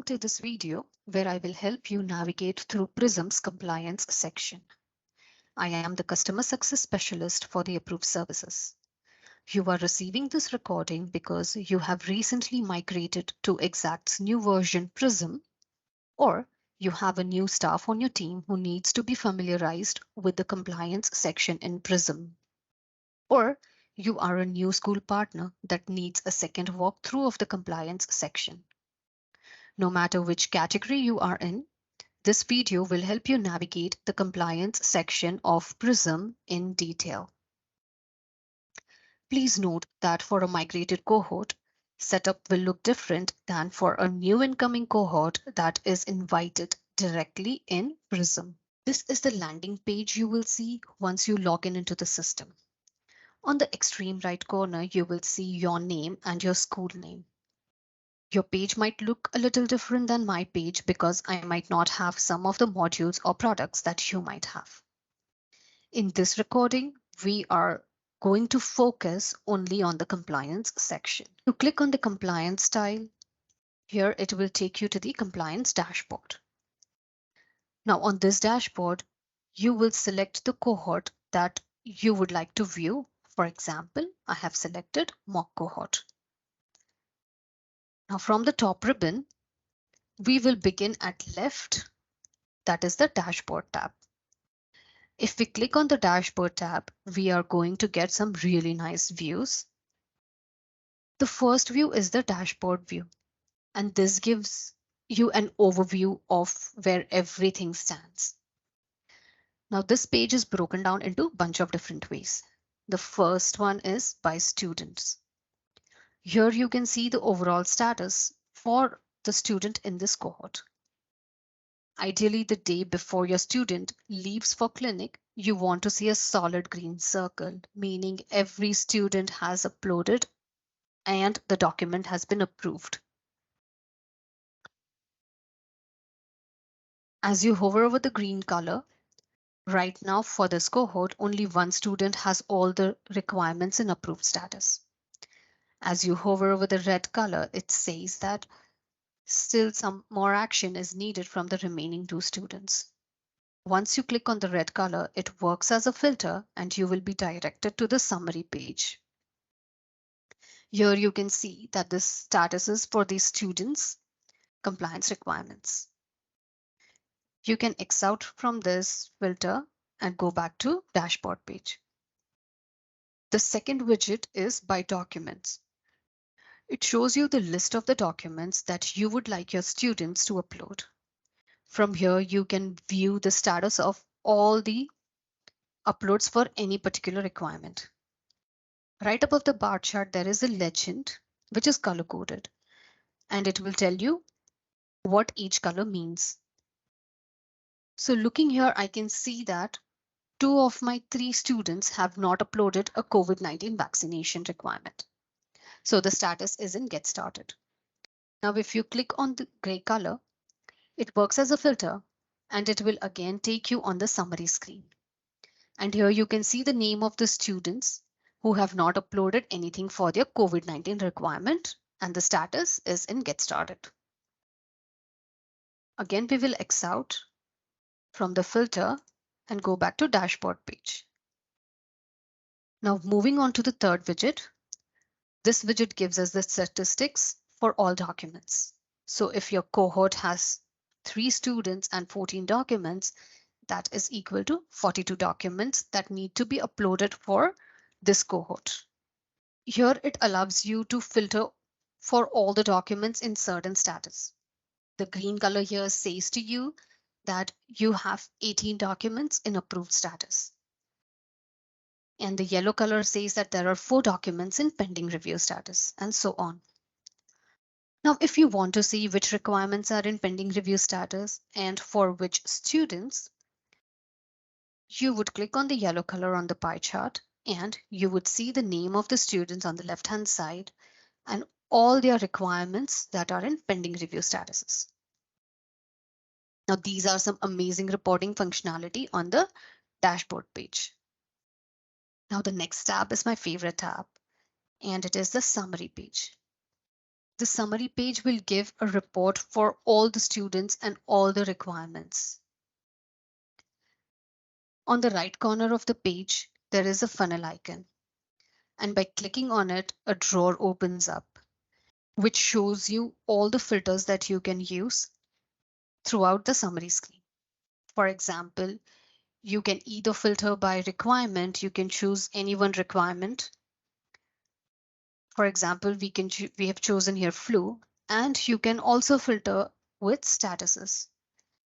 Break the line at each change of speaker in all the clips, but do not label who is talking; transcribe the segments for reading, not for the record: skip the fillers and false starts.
To this video where I will help you navigate through Prism's compliance section. I am the customer success specialist for the approved services. You are receiving this recording because you have recently migrated to Exxat's new version Prism, or you have a new staff on your team who needs to be familiarized with the compliance section in Prism, or you are a new school partner that needs a second walkthrough of the compliance section. No matter which category you are in, this video will help you navigate the compliance section of Prism in detail. Please note that for a migrated cohort, setup will look different than for a new incoming cohort that is invited directly in Prism. This is the landing page you will see once you log in into the system. On the extreme right corner, you will see your name and your school name. Your page might look a little different than my page because I might not have some of the modules or products that you might have. In this recording, we are going to focus only on the compliance section. You click on the compliance tile. Here it will take you to the compliance dashboard. Now on this dashboard, you will select the cohort that you would like to view. For example, I have selected mock cohort. Now from the top ribbon, we will begin at left, that is the dashboard tab. If we click on the dashboard tab, we are going to get some really nice views. The first view is the dashboard view, and this gives you an overview of where everything stands. Now this page is broken down into a bunch of different ways. The first one is by students. Here you can see the overall status for the student in this cohort. Ideally, the day before your student leaves for clinic, you want to see a solid green circle, meaning every student has uploaded and the document has been approved. As you hover over the green color, right now for this cohort, only one student has all the requirements in approved status. As you hover over the red color, it says that still some more action is needed from the remaining two students. Once you click on the red color, it works as a filter and you will be directed to the summary page. Here you can see that the status is for the students' compliance requirements. You can X out from this filter and go back to dashboard page. The second widget is by documents. It shows you the list of the documents that you would like your students to upload. From here, you can view the status of all the uploads for any particular requirement. Right above the bar chart, there is a legend which is color coded, and it will tell you what each color means. So looking here, I can see that 2 of my 3 students have not uploaded a COVID-19 vaccination requirement. So the status is in get started. Now, if you click on the gray color, it works as a filter and it will again take you on the summary screen. And here you can see the name of the students who have not uploaded anything for their COVID-19 requirement, and the status is in get started. Again, we will X out from the filter and go back to dashboard page. Now moving on to the third widget. This widget gives us the statistics for all documents. So if your cohort has 3 students and 14 documents, that is equal to 42 documents that need to be uploaded for this cohort. Here it allows you to filter for all the documents in certain status. The green color here says to you that you have 18 documents in approved status. And the yellow color says that there are 4 documents in pending review status, and so on. Now, if you want to see which requirements are in pending review status and for which students, you would click on the yellow color on the pie chart and you would see the name of the students on the left-hand side and all their requirements that are in pending review statuses. Now, these are some amazing reporting functionality on the dashboard page. Now, the next tab is my favorite tab, and it is the summary page. The summary page will give a report for all the students and all the requirements. On the right corner of the page, there is a funnel icon. And by clicking on it, a drawer opens up, which shows you all the filters that you can use throughout the summary screen. For example, you can either filter by requirement, you can choose any one requirement. For example, we have chosen here flu, and you can also filter with statuses.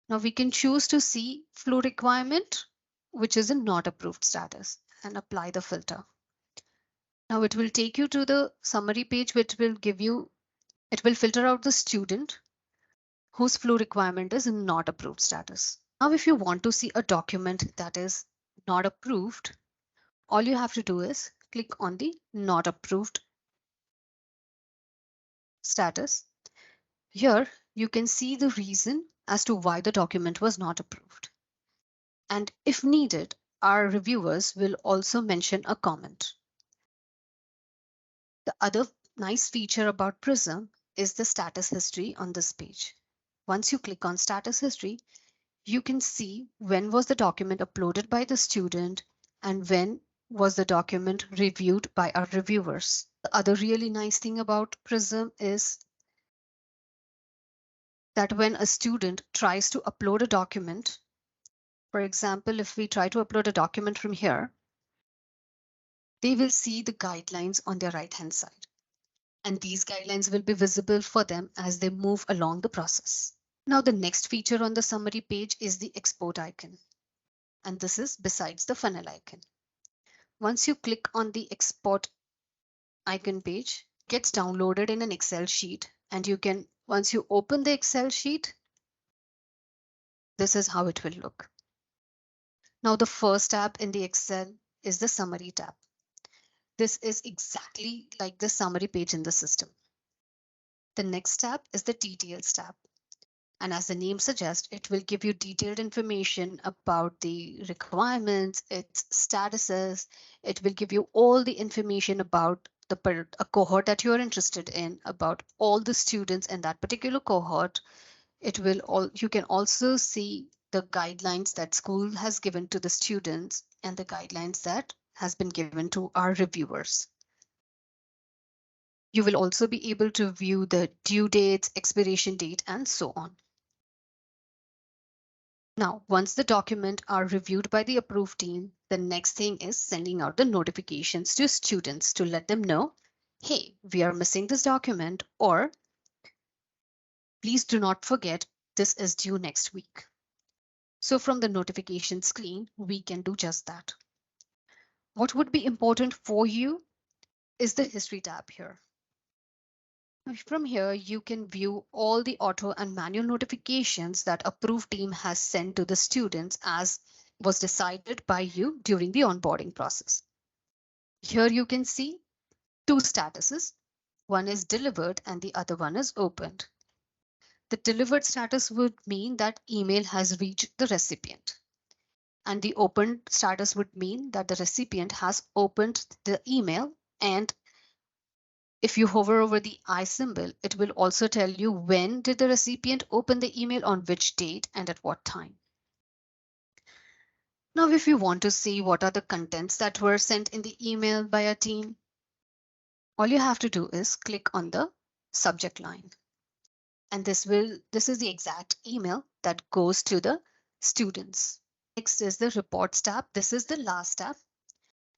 Now we can choose to see flu requirement, which is a not approved status, and apply the filter. Now it will take you to the summary page, which will give you, it will filter out the student whose flu requirement is not approved status. Now, if you want to see a document that is not approved, all you have to do is click on the not approved status. Here, you can see the reason as to why the document was not approved. And if needed, our reviewers will also mention a comment. The other nice feature about Prism is the status history on this page. Once you click on status history, you can see when was the document uploaded by the student and when was the document reviewed by our reviewers. The other really nice thing about Prism is that when a student tries to upload a document, for example, if we try to upload a document from here, they will see the guidelines on their right hand side. And these guidelines will be visible for them as they move along the process. Now, the next feature on the summary page is the export icon. And this is besides the funnel icon. Once you click on the export icon page, it gets downloaded in an Excel sheet. And you can, once you open the Excel sheet, this is how it will look. Now, the first tab in the Excel is the summary tab. This is exactly like the summary page in the system. The next tab is the details tab. And as the name suggests, it will give you detailed information about the requirements, its statuses. It will give you all the information about a cohort that you're interested in, about all the students in that particular cohort. You can also see the guidelines that school has given to the students and the guidelines that has been given to our reviewers. You will also be able to view the due dates, expiration date, and so on. Now, once the documents are reviewed by the approved team, the next thing is sending out the notifications to students to let them know, hey, we are missing this document, or please do not forget this is due next week. So from the notification screen, we can do just that. What would be important for you is the history tab here. From here, you can view all the auto and manual notifications that approved team has sent to the students as was decided by you during the onboarding process. Here you can see two statuses. One is delivered and the other one is opened. The delivered status would mean that email has reached the recipient. And the opened status would mean that the recipient has opened the email, and if you hover over the I symbol, it will also tell you when did the recipient open the email, on which date and at what time. Now, if you want to see what are the contents that were sent in the email by a team, all you have to do is click on the subject line. And this is the exact email that goes to the students. Next is the reports tab. This is the last tab.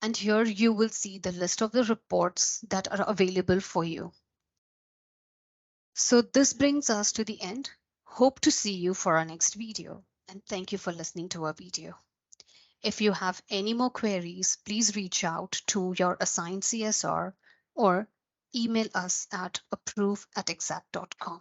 And here you will see the list of the reports that are available for you. So this brings us to the end. Hope to see you for our next video. And thank you for listening to our video. If you have any more queries, please reach out to your assigned CSR or email us at approve@exxat.com.